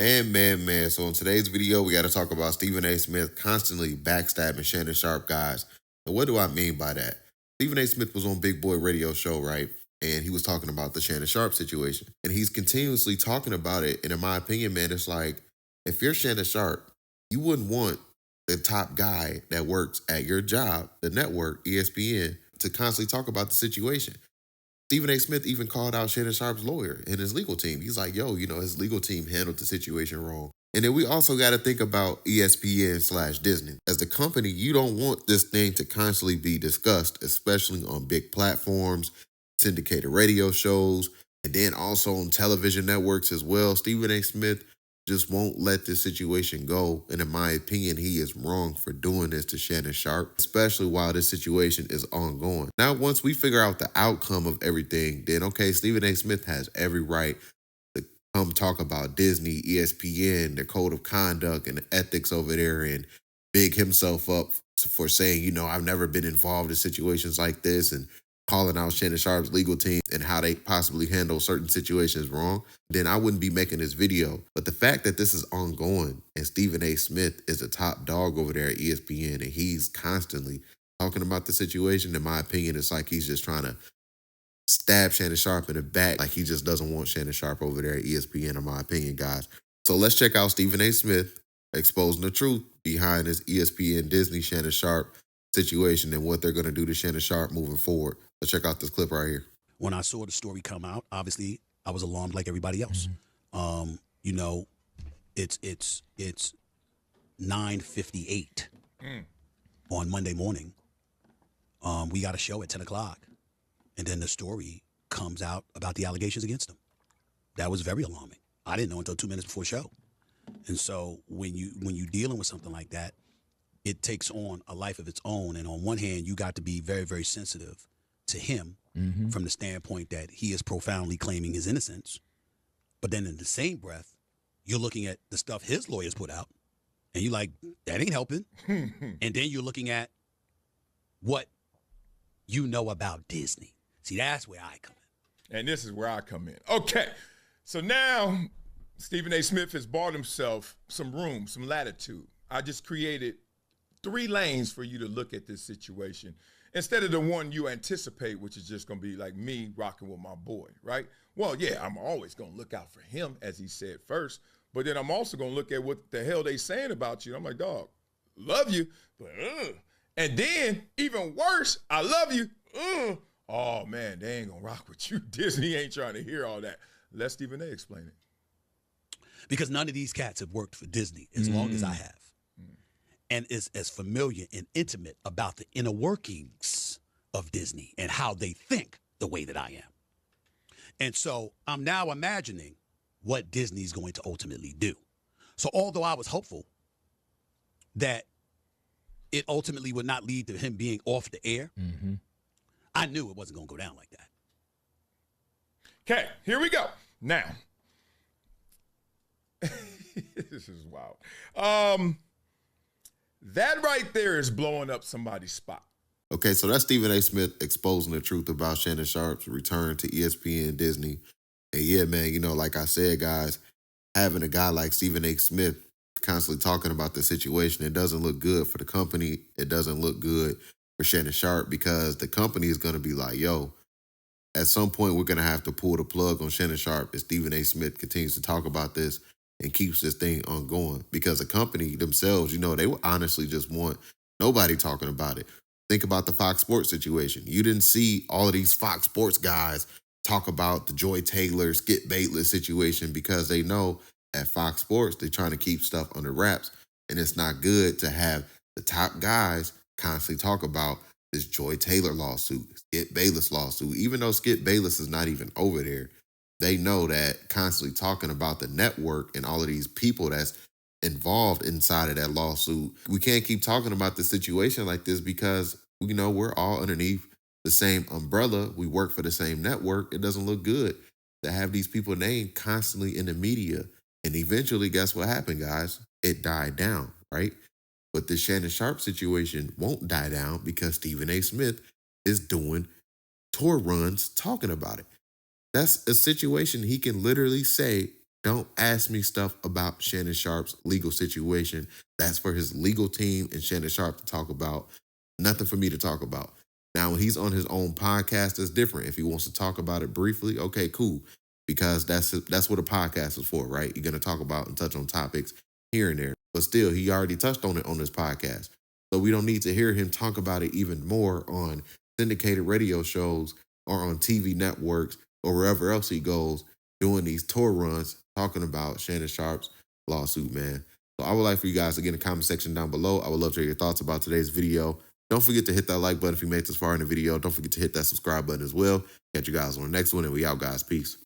Man. So in today's video, we got to talk about Stephen A. Smith constantly backstabbing Shannon Sharpe guys. And what do I mean by that? Stephen A. Smith was on Big Boy Radio Show, right? And he was talking about the Shannon Sharpe situation. And he's continuously talking about it. And in my opinion, man, it's like, if you're Shannon Sharpe, you wouldn't want the top guy that works at your job, the network, ESPN, to constantly talk about the situation. Stephen A. Smith even called out Shannon Sharpe's lawyer and his legal team. He's like, yo, his legal team handled the situation wrong. And then we also got to think about ESPN/Disney. As the company, you don't want this thing to constantly be discussed, especially on big platforms, syndicated radio shows, and then also on television networks as well. Stephen A. Smith just won't let this situation go. And in my opinion, he is wrong for doing this to Shannon Sharpe, especially while this situation is ongoing. Now, once we figure out the outcome of everything, then okay, Stephen A. Smith has every right to come talk about Disney, ESPN, their code of conduct and the ethics over there and big himself up for saying, I've never been involved in situations like this and calling out Shannon Sharpe's legal team and how they possibly handle certain situations wrong, then I wouldn't be making this video. But the fact that this is ongoing and Stephen A. Smith is the top dog over there at ESPN and he's constantly talking about the situation, in my opinion, it's like he's just trying to stab Shannon Sharpe in the back. Like he just doesn't want Shannon Sharpe over there at ESPN, in my opinion, guys. So let's check out Stephen A. Smith exposing the truth behind this ESPN Disney Shannon Sharpe situation and what they're going to do to Shannon Sharpe moving forward. Let's check out this clip right here. When I saw the story come out, obviously I was alarmed like everybody else. It's 9:58 on Monday morning. We got a show at 10 o'clock, and then the story comes out about the allegations against him. That was very alarming. I didn't know until 2 minutes before show. And so when you dealing with something like that, it takes on a life of its own. And on one hand, you got to be very, very sensitive to him from the standpoint that he is profoundly claiming his innocence. But then in the same breath, you're looking at the stuff his lawyers put out, and you're like, that ain't helping. And then you're looking at what you know about Disney. See, that's where I come in. And this is where I come in. Okay, so now Stephen A. Smith has bought himself some room, some latitude. I just created 3 lanes for you to look at this situation instead of the one you anticipate, which is just going to be like me rocking with my boy, right? Well, yeah, I'm always going to look out for him, as he said first, but then I'm also going to look at what the hell they saying about you. I'm like, dog, love you, but and then even worse, I love you. Oh, man, they ain't going to rock with you. Disney ain't trying to hear all that. Let Stephen A. explain it. Because none of these cats have worked for Disney as long as I have. And is as familiar and intimate about the inner workings of Disney and how they think the way that I am. And so I'm now imagining what Disney's going to ultimately do. So although I was hopeful that it ultimately would not lead to him being off the air, I knew it wasn't going to go down like that. Okay, here we go. Now, this is wild. That right there is blowing up somebody's spot. Okay, so that's Stephen A. Smith exposing the truth about Shannon Sharpe's return to ESPN Disney. And yeah, man, like I said, guys, having a guy like Stephen A. Smith constantly talking about the situation, it doesn't look good for the company. It doesn't look good for Shannon Sharpe because the company is going to be like, yo, at some point we're going to have to pull the plug on Shannon Sharpe if Stephen A. Smith continues to talk about this and keeps this thing ongoing, because the company themselves, they would honestly just want nobody talking about it. Think about the Fox Sports situation. You didn't see all of these Fox Sports guys talk about the Joy Taylor, Skip Bayless situation because they know at Fox Sports, they're trying to keep stuff under wraps. And it's not good to have the top guys constantly talk about this Joy Taylor lawsuit, Skip Bayless lawsuit, even though Skip Bayless is not even over there. They know that constantly talking about the network and all of these people that's involved inside of that lawsuit, we can't keep talking about the situation like this because, we're all underneath the same umbrella. We work for the same network. It doesn't look good to have these people named constantly in the media. And eventually, guess what happened, guys? It died down, right? But the Shannon Sharpe situation won't die down because Stephen A. Smith is doing tour runs talking about it. That's a situation he can literally say Don't ask me stuff about Shannon Sharpe's legal situation. That's for his legal team and Shannon Sharpe to talk about. Nothing for me to talk about. Now, when he's on his own podcast, that's different. If he wants to talk about it briefly, okay, cool. Because that's what a podcast is for, right? You're going to talk about and touch on topics here and there. But still, he already touched on it on his podcast. So we don't need to hear him talk about it even more on syndicated radio shows or on TV networks or wherever else he goes doing these tour runs talking about Shannon Sharpe's lawsuit, man. So I would like for you guys to get in the comment section down below. I would love to hear your thoughts about today's video. Don't forget to hit that like button if you made this far in the video. Don't forget to hit that subscribe button as well. Catch you guys on the next one, and we out, guys. Peace.